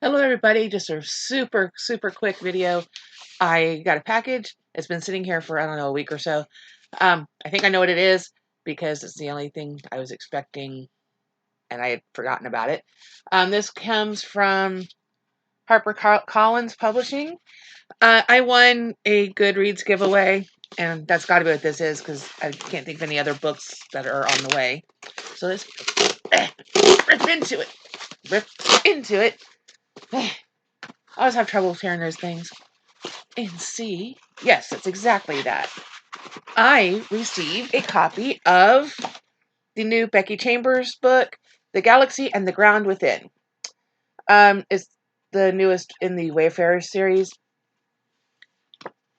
Hello everybody, just a super quick video. I got a package. It's been sitting here for, I don't know, a week or so. I think I know what it is because it's the only thing I was expecting and I had forgotten about it. This comes from HarperCollins Publishing. I won a GoodReads giveaway, and that's got to be what this is because I can't think of any other books that are on the way. So let's rip into it. Rip into it. I always have trouble tearing those things. And see, yes, it's exactly that. I received a copy of the new Becky Chambers book, The Galaxy and the Ground Within. It's the newest in the Wayfarer series.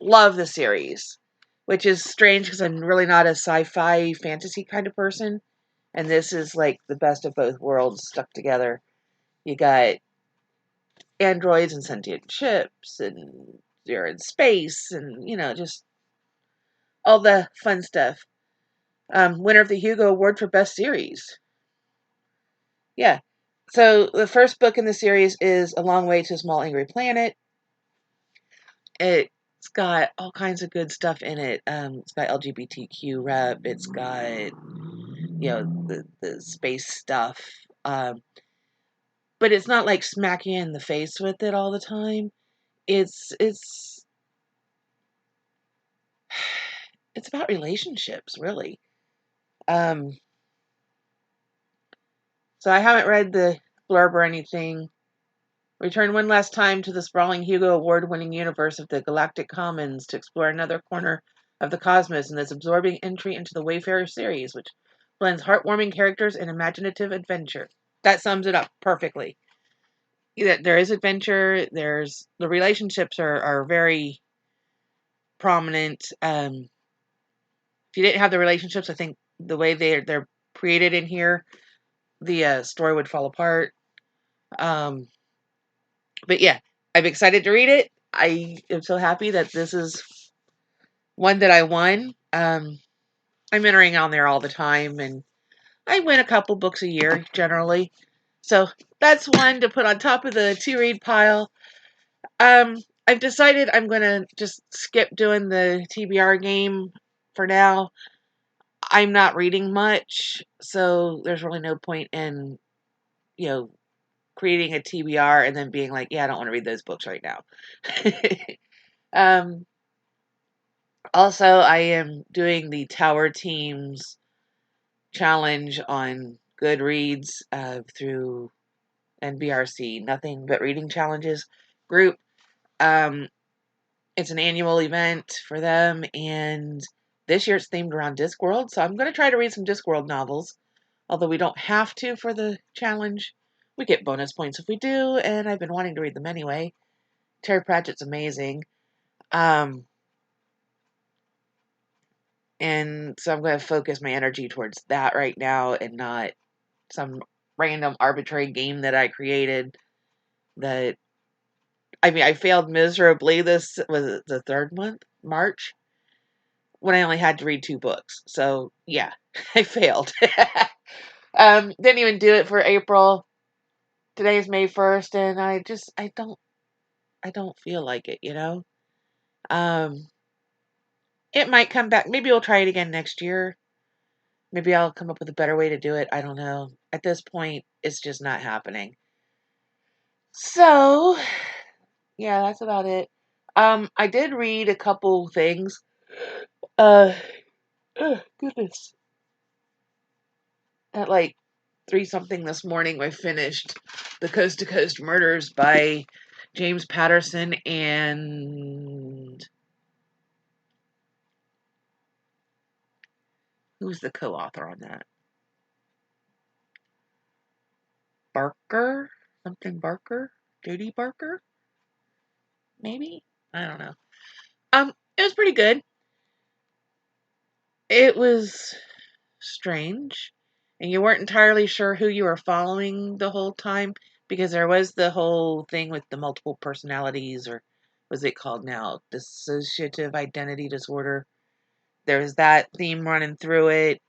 Love the series, which is strange because I'm really not a sci-fi fantasy kind of person. And this is like the best of both worlds stuck together. You got androids and sentient ships, and you're in space, and, just all the fun stuff. Winner of the Hugo Award for Best Series. Yeah. So the first book in the series is A Long Way to a Small Angry Planet. It's got all kinds of good stuff in it. It's got LGBTQ rep. It's got, the space stuff. But it's not like smack you in the face with it all the time. It's it's about relationships, really. So I haven't read the blurb or anything. Return one last time to the sprawling Hugo Award-winning universe of the Galactic Commons to explore another corner of the cosmos in this absorbing entry into the Wayfarer series, which blends heartwarming characters and imaginative adventure. That sums it up perfectly. There is adventure. There's the relationships are very prominent. If you didn't have the relationships, I think the way they're created in here, the story would fall apart. But yeah, I'm excited to read it. I am so happy that this is one that I won. I'm entering on there all the time, and I win a couple books a year generally. So that's one to put on top of the to-read pile. I've decided I'm going to just skip doing the TBR game for now. I'm not reading much, so there's really no point in, creating a TBR and then being like, yeah, I don't want to read those books right now. um, Also, I am doing the Tower Teams challenge on GoodReads through NBRC, Nothing But Reading Challenges group. It's an annual event for them, and this year it's themed around Discworld, so I'm going to try to read some Discworld novels, although we don't have to for the challenge. We get bonus points if we do, and I've been wanting to read them anyway. Terry Pratchett's amazing. And so I'm going to focus my energy towards that right now and not some random arbitrary game that I created that, I failed miserably. This was the third month, March, when I only had to read 2 books. So yeah, I failed. Didn't even do it for April. Today is May 1st, and I don't feel like it, It might come back. Maybe we'll try it again next year. Maybe I'll come up with a better way to do it. I don't know. At this point, it's just not happening. So, yeah, that's about it. I did read a couple things. Oh, goodness. At like 3 something this morning, I finished The Coast to Coast Murders by James Patterson and who's the co-author on that? Barker? Something Barker? J.D. Barker? Maybe? I don't know. It was pretty good. It was strange, and you weren't entirely sure who you were following the whole time because there was the whole thing with the multiple personalities, or what's it called now? Dissociative identity disorder. There was that theme running through it.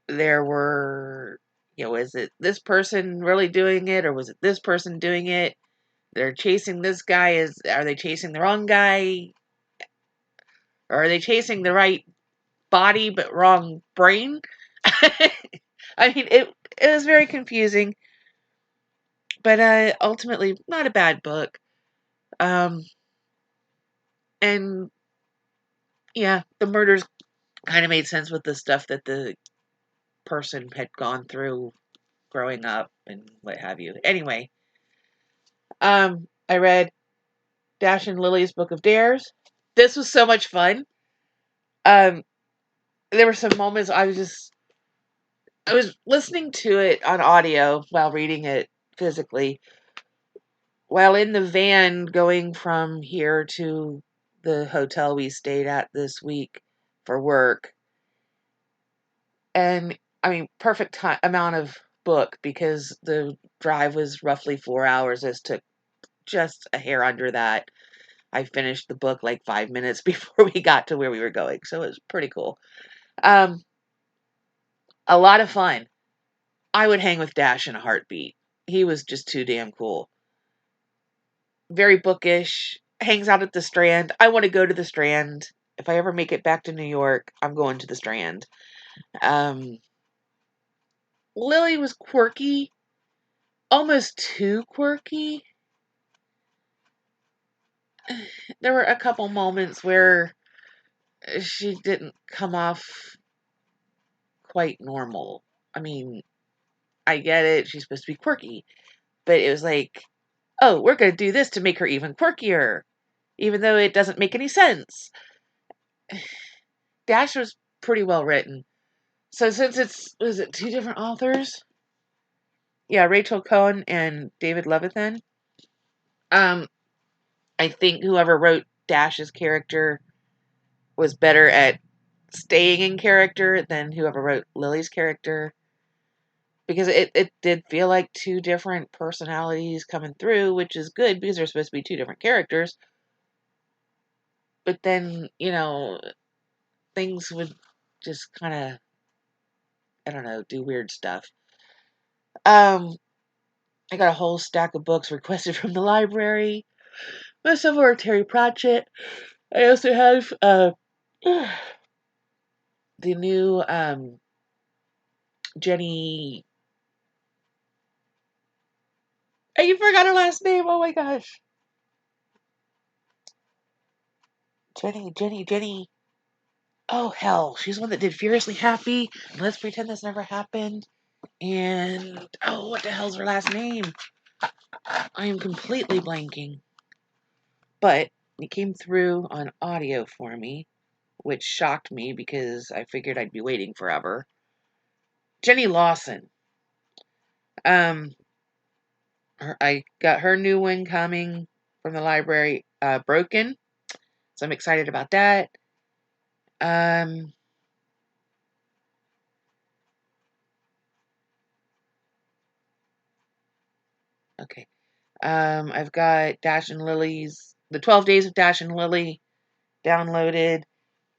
There were, is it this person really doing it, or was it this person doing it? they're chasing this guy. Are they chasing the wrong guy? Or are they chasing the right body but wrong brain? I mean, it was very confusing, but ultimately not a bad book. Um, and yeah, the murders kind of made sense with the stuff that the person had gone through growing up and what have you. Anyway, I read Dash and Lily's Book of Dares. This was so much fun. Um, there were some moments I was listening to it on audio while reading it physically, while in the van going from here to the hotel we stayed at this week for work. And I mean, perfect amount of book because the drive was roughly 4 hours. This took just a hair under that. I finished the book like 5 minutes before we got to where we were going. So it was pretty cool. Um, a lot of fun. I would hang with Dash in a heartbeat. He was just too damn cool. Very bookish. Hangs out at the Strand. I want to go to the Strand. If I ever make it back to New York, I'm going to the Strand. Lily was quirky. Almost too quirky. There were a couple moments where she didn't come off quite normal. I mean, I get it. She's supposed to be quirky. But it was like, oh, we're going to do this to make her even quirkier. Even though it doesn't make any sense. Dash was pretty well written. So since was it two different authors? Yeah, Rachel Cohen and David Levithan. Um, I think whoever wrote Dash's character was better at staying in character than whoever wrote Lily's character. Because it did feel like two different personalities coming through, which is good because they're supposed to be two different characters. But then, things would just kind of, I don't know, do weird stuff. Um, I got a whole stack of books requested from the library. Most of them are Terry Pratchett. I also have the new Jenny. Oh, you forgot her last name. Oh my gosh. Jenny. Oh hell, she's the one that did Furiously Happy. And Let's Pretend This Never Happened. And oh, what the hell's her last name? I am completely blanking. But it came through on audio for me, which shocked me because I figured I'd be waiting forever. Jenny Lawson. Um, I got her new one coming from the library, Broken. So I'm excited about that. Um, okay. I've got Dash and Lily's, the 12 Days of Dash and Lily downloaded.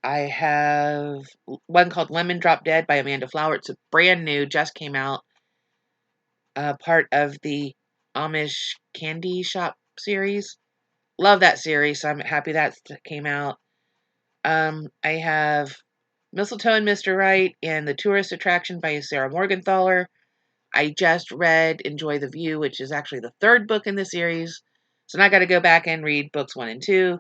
I have one called Lemon Drop Dead by Amanda Flower. It's a brand new, just came out. Part of the Amish Candy Shop series. Love that series, so I'm happy that came out. I have Mistletoe and Mr. Right and The Tourist Attraction by Sarah Morgenthaler. I just read Enjoy the View, which is actually the third book in the series. So now I got to go back and read books 1 and 2.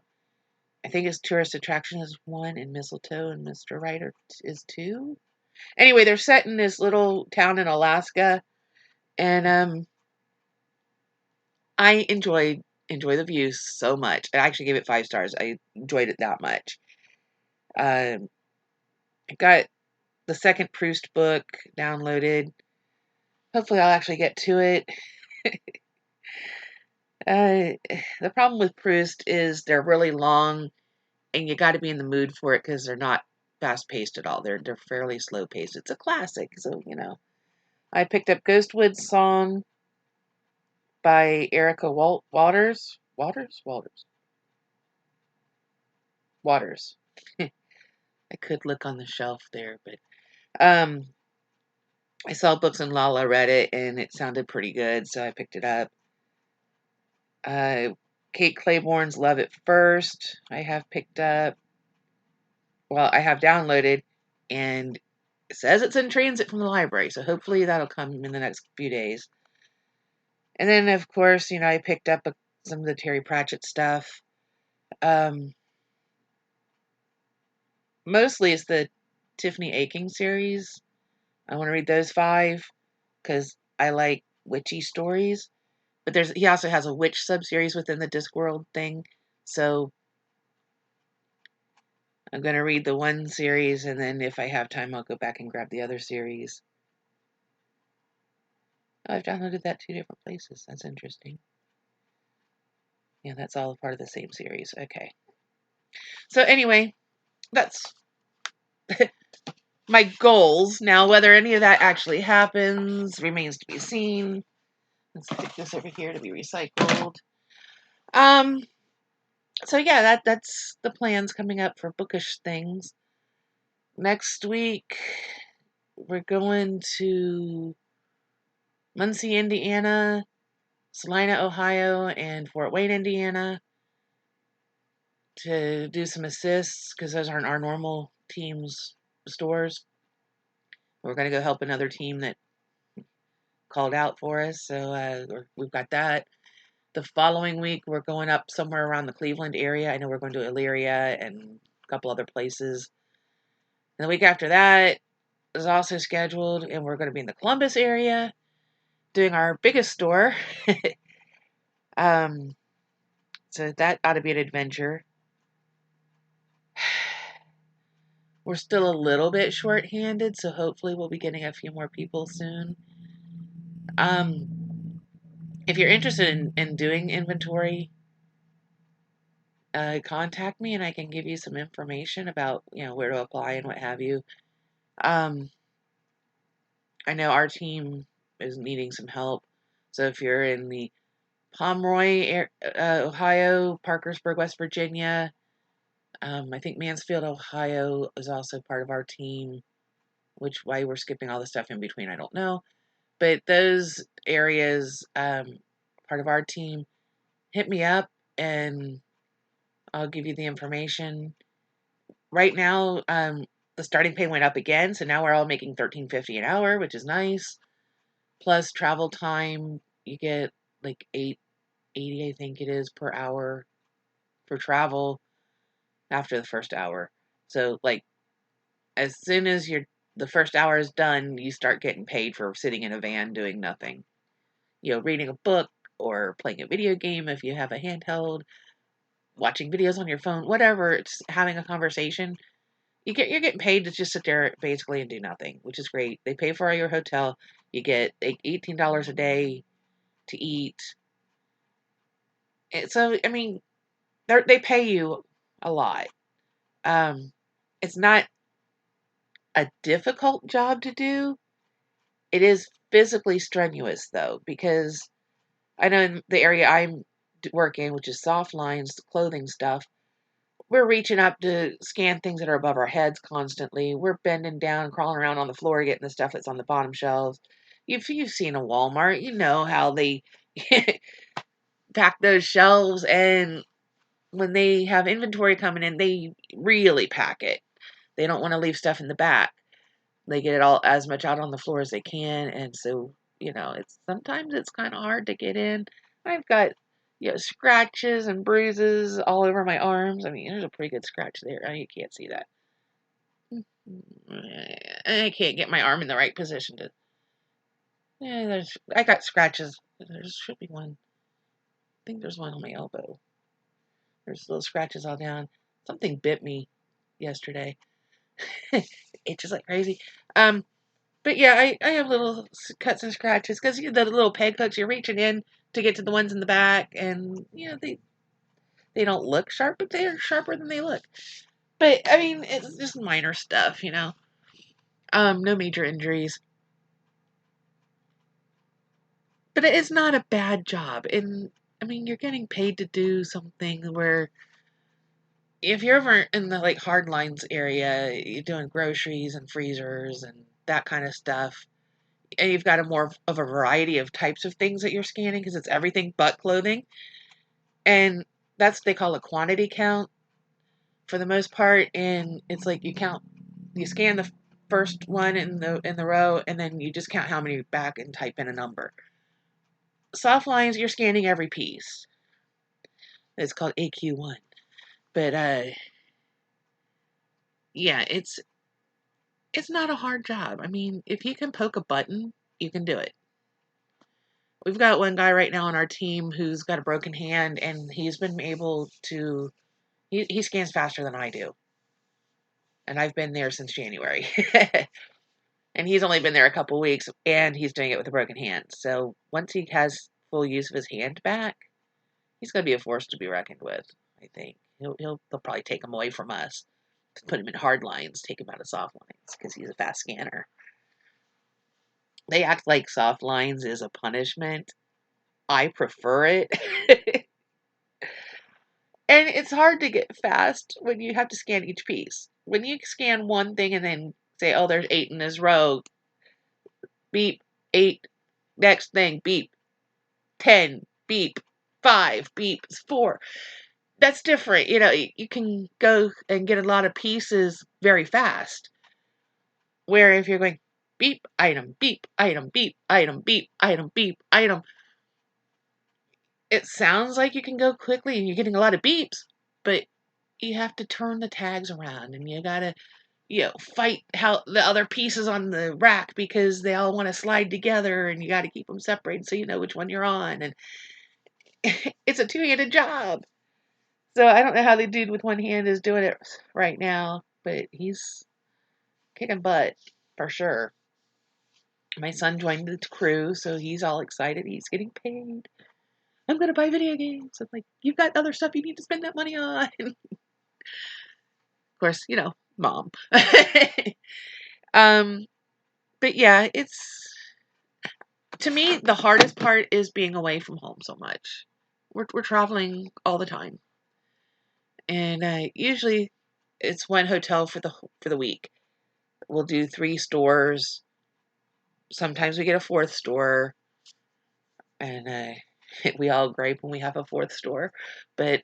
I think it's Tourist Attraction is 1 and Mistletoe and Mr. Right is 2. Anyway, they're set in this little town in Alaska. And I Enjoy the View so much. I actually gave it 5 stars. I enjoyed it that much. I got the second Proust book downloaded. Hopefully I'll actually get to it. The problem with Proust is they're really long, and you got to be in the mood for it because they're not fast paced at all. They're fairly slow paced. It's a classic, so I picked up Ghostwood's Song by Erica Waters. Waters. I could look on the shelf there, but I saw books and Lala read it, and it sounded pretty good, so I picked it up. Kate Claiborne's Love It First, I have picked up. Well, I have downloaded, and it says it's in transit from the library, so hopefully that'll come in the next few days. And then, of course, I picked up some of the Terry Pratchett stuff. Mostly it's the Tiffany Aching series. I want to read those 5 because I like witchy stories. But he also has a witch sub-series within the Discworld thing. So I'm going to read the one series, and then if I have time, I'll go back and grab the other series. Oh, I've downloaded that 2 different places. That's interesting. Yeah, that's all part of the same series. Okay. So anyway, that's my goals. Now, whether any of that actually happens remains to be seen. Let's stick this over here to be recycled. So yeah, that's the plans coming up for bookish things. Next week, we're going to Muncie, Indiana, Salina, Ohio, and Fort Wayne, Indiana to do some assists because those aren't our normal team's stores. We're going to go help another team that called out for us, so we've got that. The following week, we're going up somewhere around the Cleveland area. I know we're going to Elyria and a couple other places. And the week after that is also scheduled, and we're going to be in the Columbus area doing our biggest store. So that ought to be an adventure. We're still a little bit short-handed, so hopefully we'll be getting a few more people soon. If you're interested in doing inventory, contact me and I can give you some information about, where to apply and what have you. I know our team is needing some help. So if you're in the Pomeroy, Ohio, Parkersburg, West Virginia, I think Mansfield, Ohio is also part of our team, which why we're skipping all the stuff in between, I don't know. But those areas, part of our team, hit me up and I'll give you the information. Right now, the starting pay went up again, so now we're all making $13.50 an hour, which is nice. Plus travel time, you get like $8.80, I think it is, per hour for travel after the first hour. So like as soon as the first hour is done, you start getting paid for sitting in a van doing nothing. Reading a book or playing a video game if you have a handheld, watching videos on your phone, whatever, it's having a conversation. You're getting paid to just sit there basically and do nothing, which is great. They pay for your hotel. You get $18 a day to eat. So I mean, they pay you a lot. It's not a difficult job to do. It is physically strenuous though, because I know in the area I'm working, which is soft lines, clothing stuff, we're reaching up to scan things that are above our heads constantly. We're bending down, crawling around on the floor, getting the stuff that's on the bottom shelves. If you've seen a Walmart, you know how they pack those shelves, and when they have inventory coming in, they really pack it. They don't want to leave stuff in the back. They get it all as much out on the floor as they can, and so sometimes it's kind of hard to get in. I've got scratches and bruises all over my arms. I mean, there's a pretty good scratch there. You can't see that. I can't get my arm in the right position to. Yeah, I got scratches. There should be one. I think there's one on my elbow. There's little scratches all down. Something bit me yesterday. It itches like crazy. But yeah, I have little cuts and scratches because the little peg hooks you're reaching in to get to the ones in the back, and they don't look sharp, but they're sharper than they look. But I mean, it's just minor stuff, no major injuries. But it is not a bad job, and I mean, you're getting paid to do something where if you're ever in the like hard lines area, you're doing groceries and freezers and that kind of stuff, and you've got a more of a variety of types of things that you're scanning because it's everything but clothing. And that's what they call a quantity count for the most part. And it's like you scan the first one in the row, and then you just count how many back and type in a number. Soft lines, you're scanning every piece. It's called AQ1. But yeah, it's not a hard job. I mean, if you can poke a button, you can do it. We've got one guy right now on our team who's got a broken hand, and he's been able to. He scans faster than I do, and I've been there since January, and he's only been there a couple weeks, and he's doing it with a broken hand. So once he has full use of his hand back, he's going to be a force to be reckoned with. I think they'll probably take him away from us, put him in hard lines, take him out of soft lines because he's a fast scanner. They act like soft lines is a punishment. I prefer it. And it's hard to get fast when you have to scan each piece. When you scan one thing and then say, oh, there's 8 in this row, beep, 8, next thing, beep, 10, beep, 5, beep, 4. That's different. You can go and get a lot of pieces very fast. Where if you're going beep, item, beep, item, beep, item, beep, item, beep, item, it sounds like you can go quickly and you're getting a lot of beeps, but you have to turn the tags around and you gotta, fight how the other pieces on the rack because they all want to slide together and you got to keep them separated so you know which one you're on. And it's a two-handed job. So I don't know how the dude with one hand is doing it right now, but he's kicking butt for sure. My son joined the crew, so he's all excited. He's getting paid. I'm going to buy video games. I'm like, you've got other stuff you need to spend that money on. Of course, mom. um, but yeah, to me, the hardest part is being away from home so much. We're traveling all the time. And usually it's one hotel for the week. We'll do 3 stores. Sometimes we get a 4th store. And we all gripe when we have a 4th store. But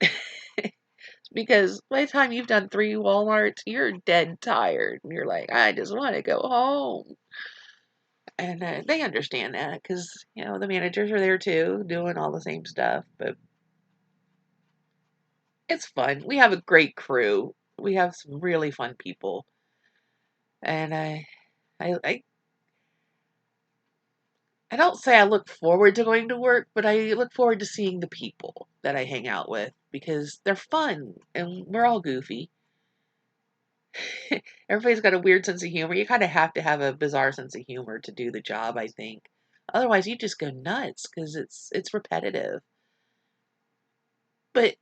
because by the time you've done 3 Walmarts, you're dead tired. And you're like, I just want to go home. And they understand that because, the managers are there too, doing all the same stuff. But it's fun. We have a great crew. We have some really fun people. And I don't say I look forward to going to work, but I look forward to seeing the people that I hang out with because they're fun and we're all goofy. Everybody's got a weird sense of humor. You kind of have to have a bizarre sense of humor to do the job, I think. Otherwise, you just go nuts because it's repetitive. But,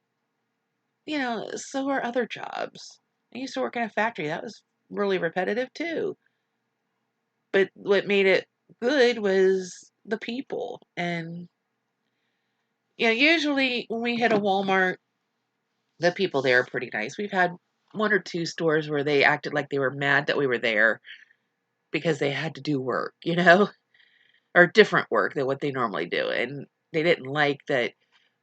so are other jobs. I used to work in a factory. That was really repetitive too. But what made it good was the people. And, usually when we hit a Walmart, the people there are pretty nice. We've had 1 or 2 stores where they acted like they were mad that we were there because they had to do work, or different work than what they normally do. And they didn't like that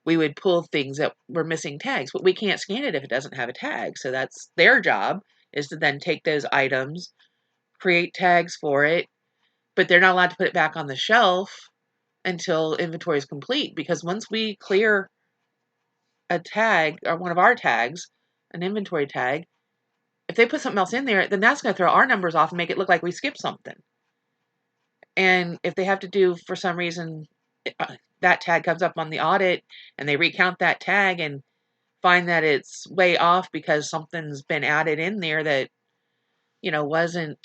we would pull things that were missing tags, but we can't scan it if it doesn't have a tag. So that's their job, is to then take those items, create tags for it, but they're not allowed to put it back on the shelf until inventory is complete. Because once we clear a tag or one of our tags, an inventory tag, if they put something else in there, then that's going to throw our numbers off and make it look like we skipped something. And if they have to do, for some reason, that tag comes up on the audit and they recount that tag and find that it's way off because something's been added in there that, wasn't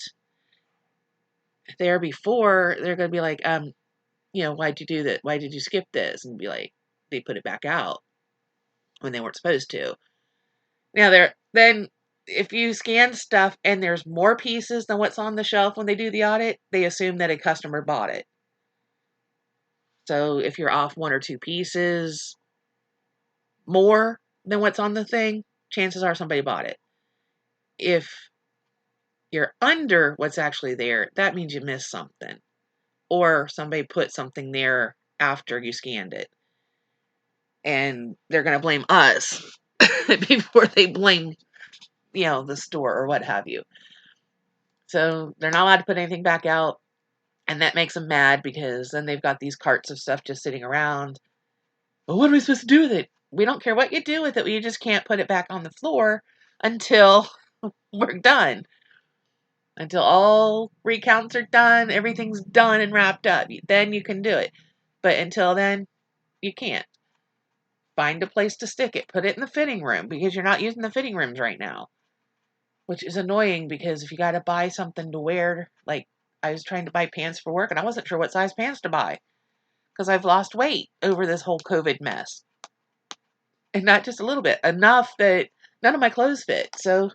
there before, they're going to be like, why'd you do that? Why did you skip this? And be like, they put it back out when they weren't supposed to. Now, then if you scan stuff and there's more pieces than what's on the shelf when they do the audit, they assume that a customer bought it. So if you're off 1 or 2 pieces more than what's on the thing, chances are somebody bought it. If you're under what's actually there, that means you missed something. Or somebody put something there after you scanned it. and they're going to blame us before they blame, the store or what have you. So they're not allowed to put anything back out, and that makes them mad because then they've got these carts of stuff just sitting around. Well, what are we supposed to do with it? We don't care what you do with it. You just can't put it back on the floor until we're done. Until all recounts are done, everything's done and wrapped up. Then you can do it. But until then, you can't. Find a place to stick it. Put it in the fitting room because you're not using the fitting rooms right now. Which is annoying because if you got to buy something to wear, like I was trying to buy pants for work and I wasn't sure what size pants to buy because I've lost weight over this whole COVID mess. And not just a little bit, enough that none of my clothes fit. So,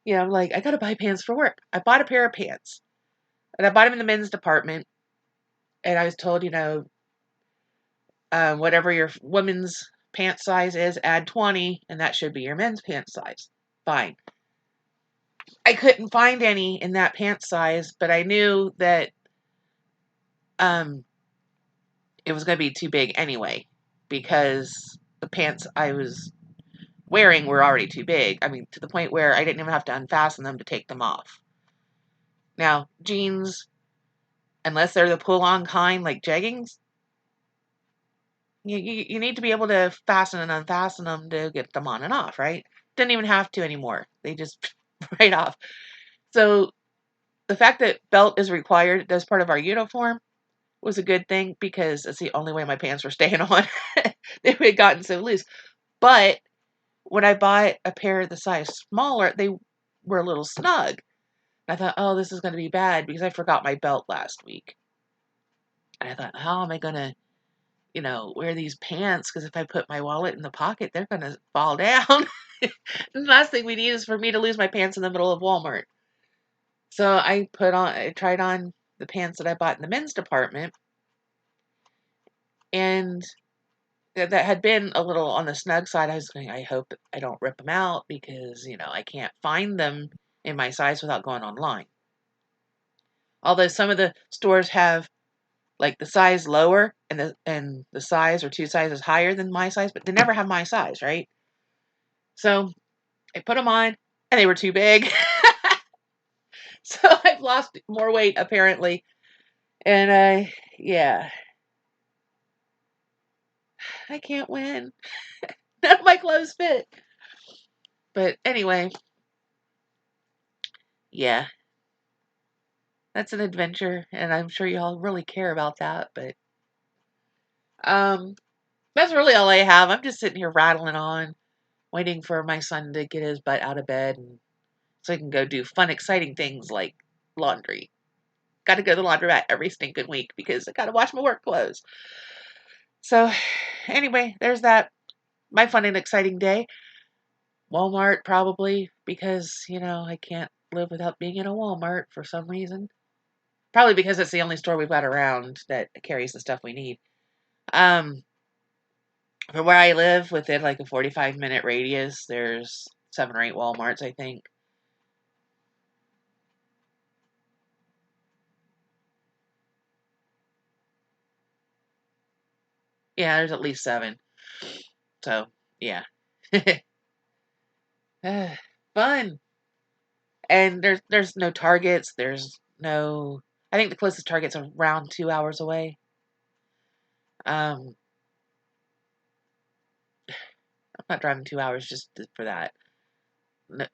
I'm like, I got to buy pants for work. I bought a pair of pants and I bought them in the men's department. And I was told, whatever your women's pant size is, add 20, and that should be your men's pant size. Fine. I couldn't find any in that pant size, but I knew that it was going to be too big anyway, because the pants I was wearing were already too big. I mean, to the point where I didn't even have to unfasten them to take them off. Now, jeans, unless they're the pull-on kind, like jeggings, you need to be able to fasten and unfasten them to get them on and off, right? Didn't even have to anymore. They just right off. So the fact that belt is required as part of our uniform was a good thing because it's the only way my pants were staying on. They had gotten so loose. But when I bought a pair the size smaller, they were a little snug. I thought, oh, this is going to be bad because I forgot my belt last week. And I thought, how am I going to, wear these pants? Because if I put my wallet in the pocket, they're going to fall down. The last thing we need is for me to lose my pants in the middle of Walmart. So I tried on the pants that I bought in the men's department. And that had been a little on the snug side. I was going, I hope I don't rip them out because, I can't find them in my size without going online. Although some of the stores have like the size lower and the size or two sizes higher than my size, but they never have my size, right? So I put them on and they were too big. So I've lost more weight apparently. And yeah, I can't win. None of my clothes fit. But anyway, yeah, that's an adventure, and I'm sure y'all really care about that. But that's really all I have. I'm just sitting here rattling on, waiting for my son to get his butt out of bed, and so he can go do fun, exciting things like laundry. Got to go to the laundromat every stinking week because I got to wash my work clothes. So anyway, there's that. My fun and exciting day. Walmart probably because, I can't live without being in a Walmart for some reason. Probably because it's the only store we've got around that carries the stuff we need. From where I live, within like a 45-minute radius, there's 7 or 8 Walmarts, I think. Yeah, there's at least 7. So, yeah. Fun. And there's no Targets. There's no... I think the closest Target's around 2 hours away. I'm not driving 2 hours just for that.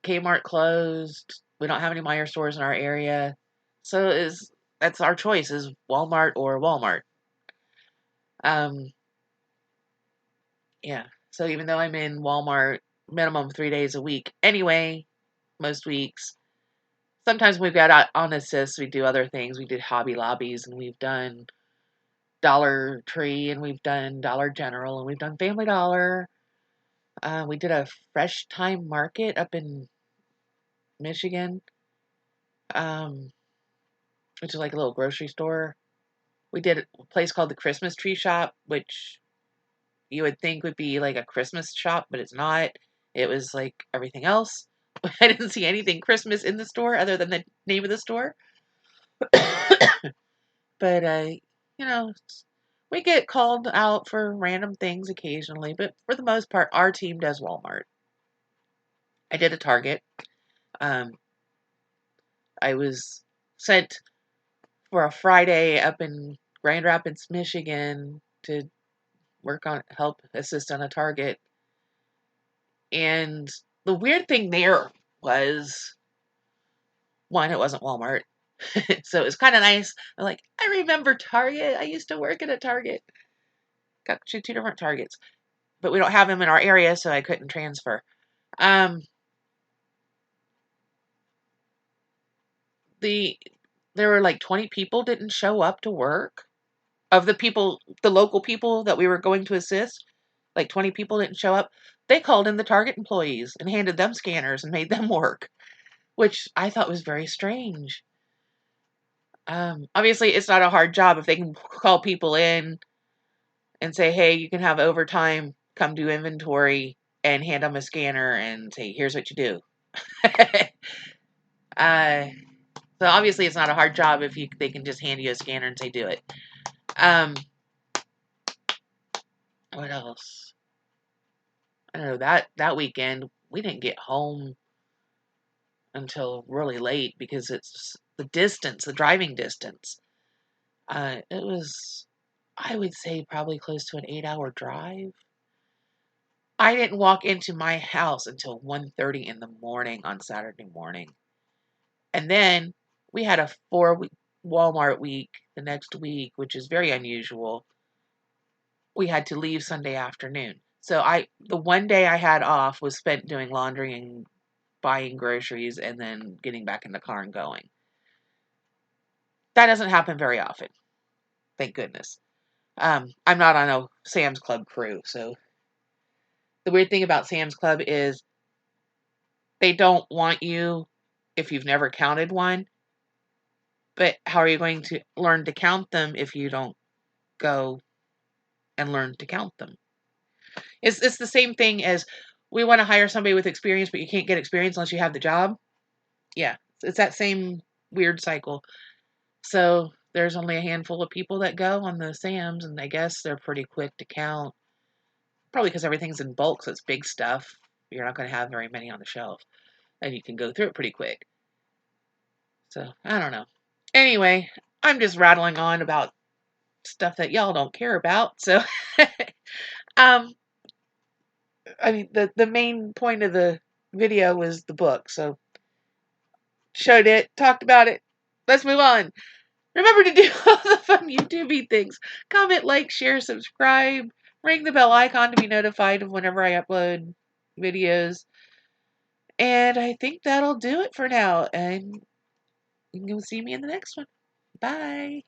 Kmart closed. We don't have any Meijer stores in our area. So that's our choice, is Walmart or Walmart. Yeah. So even though I'm in Walmart minimum 3 days a week anyway, most weeks, sometimes we've got on assist, we do other things. We did Hobby Lobbies, and we've done Dollar Tree, and we've done Dollar General, and we've done Family Dollar. We did a Fresh Time Market up in Michigan, which is like a little grocery store. We did a place called the Christmas Tree Shop, which you would think would be like a Christmas shop, but it's not. It was like everything else. I didn't see anything Christmas in the store other than the name of the store. But, We get called out for random things occasionally, but for the most part, our team does Walmart. I did a Target. Um, I was sent for a Friday up in Grand Rapids, Michigan to help assist on a Target. And the weird thing there was, one, it wasn't Walmart. So it was kind of nice. I'm like, I remember Target. I used to work at a Target. Got two different Targets, but we don't have them in our area, so I couldn't transfer. Um, there were like 20 people didn't show up to work. Of the local people that we were going to assist, like 20 people didn't show up. They called in the Target employees and handed them scanners and made them work, which I thought was very strange. Obviously, it's not a hard job if they can call people in and say, hey, you can have overtime, come do inventory, and hand them a scanner and say, here's what you do. uh, so obviously, it's not a hard job if they can just hand you a scanner and say, do it. What else? I don't know, that weekend, we didn't get home until really late because it's the distance, the driving distance. It was, I would say, probably close to an 8-hour drive. I didn't walk into my house until 1:30 in the morning on Saturday morning. And then we had a 4-week Walmart week the next week, which is very unusual. We had to leave Sunday afternoon. So the one day I had off was spent doing laundry and buying groceries and then getting back in the car and going. That doesn't happen very often. Thank goodness. I'm not on a Sam's Club crew, so the weird thing about Sam's Club is they don't want you if you've never counted one, but how are you going to learn to count them if you don't go and learn to count them? It's the same thing as we want to hire somebody with experience, but you can't get experience unless you have the job. Yeah, it's that same weird cycle. So there's only a handful of people that go on the Sam's, and I guess they're pretty quick to count. Probably because everything's in bulk, so it's big stuff. You're not going to have very many on the shelf, and you can go through it pretty quick. So I don't know. Anyway, I'm just rattling on about stuff that y'all don't care about. So, um, I mean, the main point of the video was the book. So showed it, talked about it. Let's move on. Remember to do all the fun YouTubey things. Comment, like, share, subscribe. Ring the bell icon to be notified of whenever I upload videos. And I think that'll do it for now. And you can see me in the next one. Bye.